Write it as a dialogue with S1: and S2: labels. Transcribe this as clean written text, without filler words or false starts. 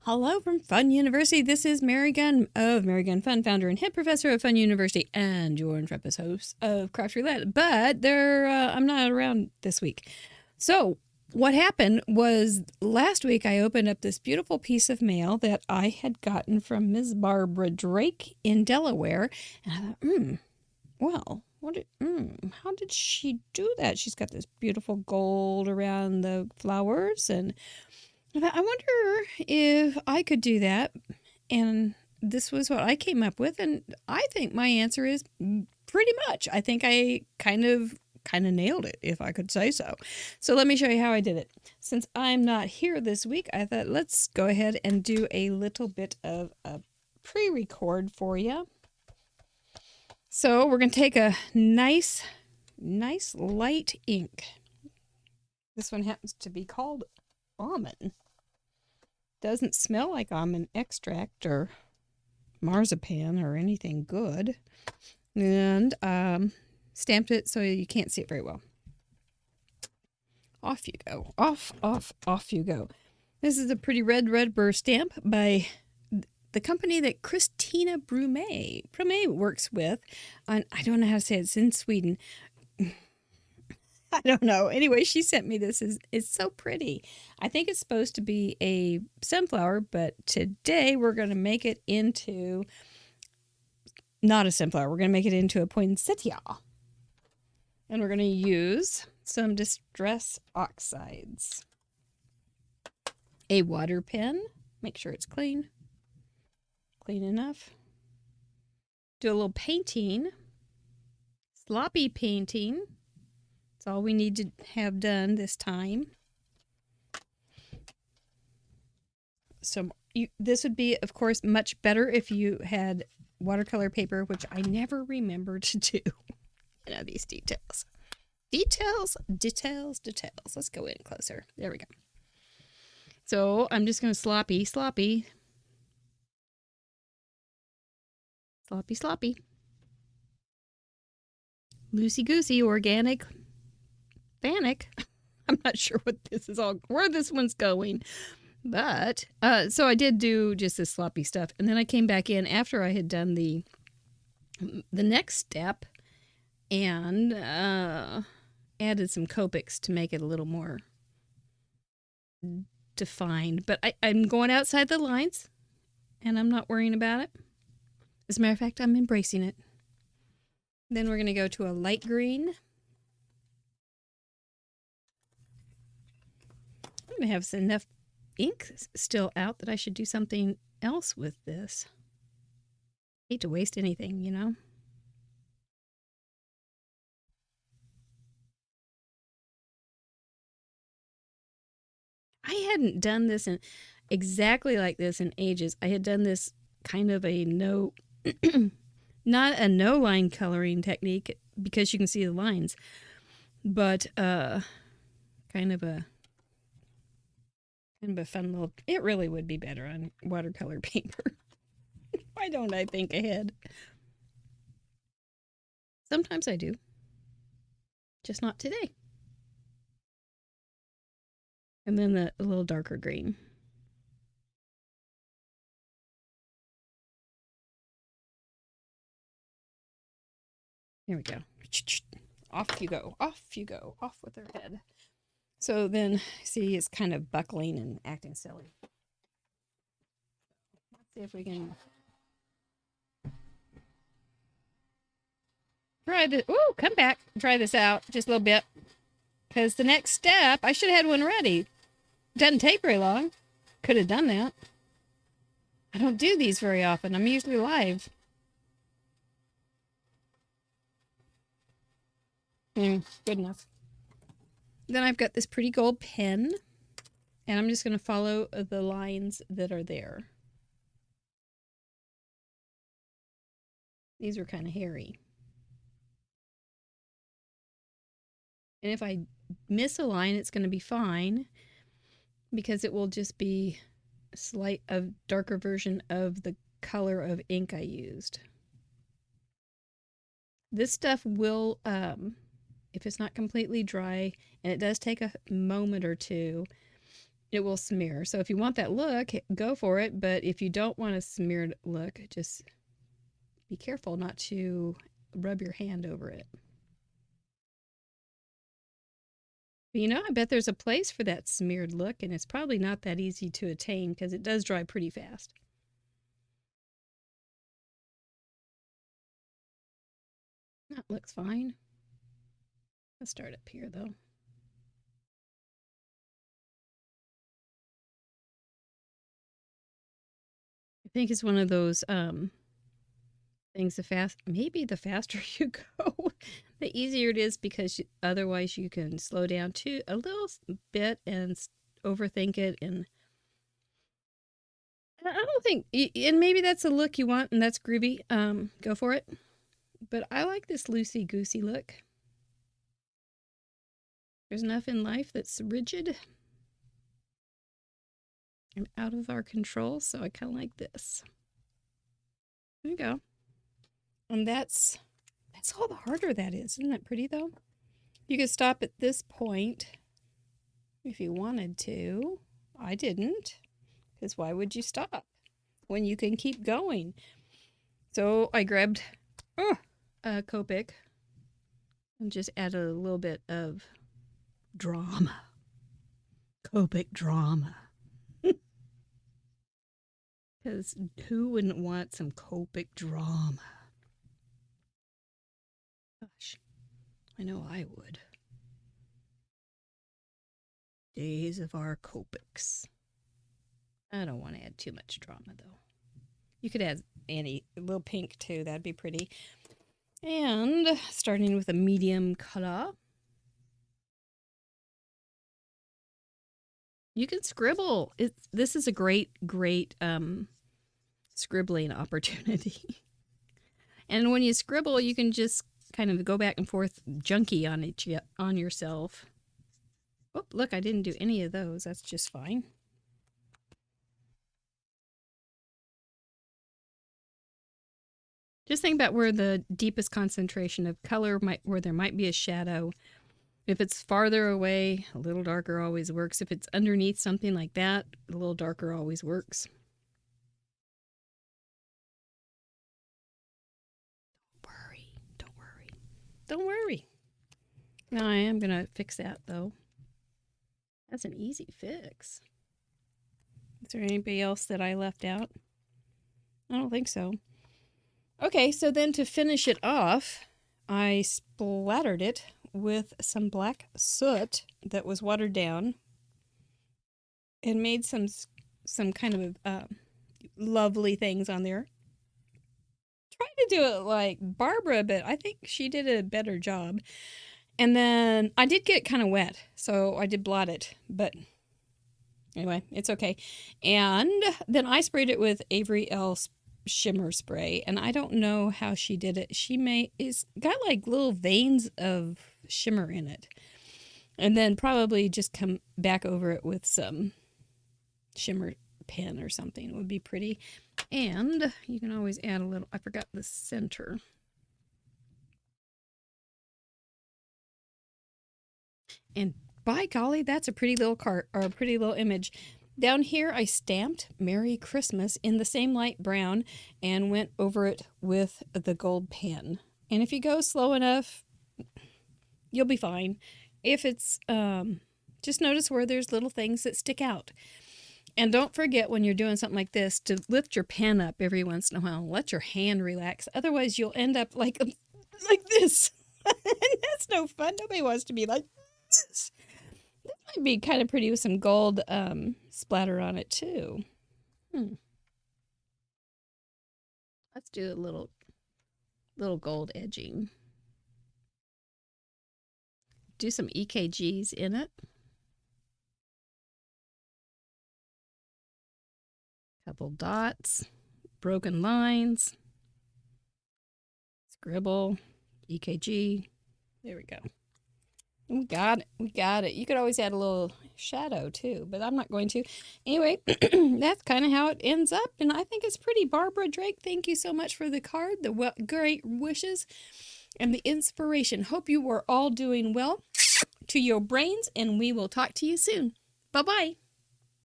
S1: Hello from Fun University. This is Mary Gunn of Mary Gunn Fun, founder and head professor of Fun University, and your intrepid host of Craft Roulette. But I'm not around this week. So what happened was last week I opened up this beautiful piece of mail that I had gotten from Ms. Barbara Drake in Delaware, and I thought, well, how did she do that? She's got this beautiful gold around the flowers, and I wonder if I could do that. And this was what I came up with. And I think my answer is pretty much. I think I kind of nailed it, if I could say so. So let me show you how I did it. Since I'm not here this week, I thought let's go ahead and do a little bit of a pre-record for you. So we're going to take a nice light ink. This one happens to be called almond. Doesn't smell like almond extract or marzipan or anything good. And stamped it so you can't see it very well. Off you go. Off you go. This is a pretty red burr stamp by the company that Christina Brume works with. I don't know how to say it. It's in Sweden. I don't know. Anyway, she sent me this. It's so pretty. I think it's supposed to be a sunflower, but today we're going to make it into not a sunflower. We're going to make it into a poinsettia. And we're going to use some Distress Oxides. A water pen. Make sure it's clean. Clean enough. Do a little painting. Sloppy painting. All we need to have done this time. So this would be, of course, much better if you had watercolor paper, which I never remember to do. You know, these details. Details. Let's go in closer. There we go. So I'm just going to sloppy. Loosey-goosey, organic. Panic. I'm not sure where this one's going. But, so I did do just this sloppy stuff. And then I came back in after I had done the next step and added some Copics to make it a little more defined. But I'm going outside the lines and I'm not worrying about it. As a matter of fact, I'm embracing it. Then we're going to go to a light green. I have enough ink still out that I should do something else with this. Hate to waste anything, you know. I hadn't done this exactly like this in ages. I had done this kind of a not a no line coloring technique because you can see the lines, but kind of a fun little. It really would be better on watercolor paper. Why don't I think ahead? Sometimes I do. Just not today. And then a little darker green. There we go. Off you go. Off with her head. So then, see, it's kind of buckling and acting silly. Let's see if we can try this. Ooh, come back. Try this out just a little bit. Because the next step, I should have had one ready. Doesn't take very long. Could have done that. I don't do these very often. I'm usually live. Good enough. Then I've got this pretty gold pen, and I'm just going to follow the lines that are there. These are kind of hairy. And if I miss a line, it's going to be fine because it will just be a darker version of the color of ink I used. This stuff will, if it's not completely dry, and it does take a moment or two, it will smear. So if you want that look, go for it. But if you don't want a smeared look, just be careful not to rub your hand over it. But, you know, I bet there's a place for that smeared look, and it's probably not that easy to attain because it does dry pretty fast. That looks fine. Let's start up here, though. I think it's one of those things, maybe the faster you go, the easier it is, because otherwise you can slow down too a little bit and overthink it. And I don't think, and maybe that's a look you want and that's groovy. Go for it. But I like this loosey-goosey look. There's enough in life that's rigid and out of our control, so I kind of like this. There you go. And that's all the harder that is. Isn't that pretty, though? You could stop at this point if you wanted to. I didn't, because why would you stop when you can keep going? So I grabbed a Copic and just added a little bit of drama. Copic drama. Because who wouldn't want some Copic drama? Gosh, I know I would. Days of our Copics. I don't want to add too much drama, though. You could add a little pink, too. That'd be pretty. And starting with a medium color. You can scribble. This is a great scribbling opportunity. And when you scribble, you can just kind of go back and forth junky on yourself. Oh, look, I didn't do any of those. That's just fine. Just think about where the deepest concentration of color where there might be a shadow. If it's farther away, a little darker always works. If it's underneath something like that, a little darker always works. Don't worry. No, I am going to fix that, though. That's an easy fix. Is there anybody else that I left out? I don't think so. Okay, so then to finish it off, I splattered it with some black soot that was watered down and made some kind of lovely things on there. Tried to do it like Barbara, but I think she did a better job. And then I did get kind of wet, so I did blot it, but anyway, it's okay. And then I sprayed it with Avery Elle shimmer spray, and I don't know how she did it. It's got like little veins of shimmer in it, and then probably just come back over it with some shimmer pen or something. It would be pretty. And you can always add a little, I forgot the center. And by golly, that's a pretty little cart, or a pretty little image. Down here, I stamped Merry Christmas in the same light brown and went over it with the gold pen. And if you go slow enough, you'll be fine. If it's, just notice where there's little things that stick out. And don't forget when you're doing something like this to lift your pen up every once in a while. Let your hand relax. Otherwise, you'll end up like this. And that's no fun. Nobody wants to be like this. That might be kind of pretty with some gold splatter on it too. Let's do a little gold edging. Do some EKGs in it. Couple dots, broken lines, scribble, EKG. There we go. We got it. We got it. You could always add a little shadow too, but I'm not going to. Anyway, that's kind of how it ends up, and I think it's pretty. Barbara Drake, thank you so much for the card, the great wishes, and the inspiration. Hope you were all doing well to your brains, and we will talk to you soon. Bye-bye.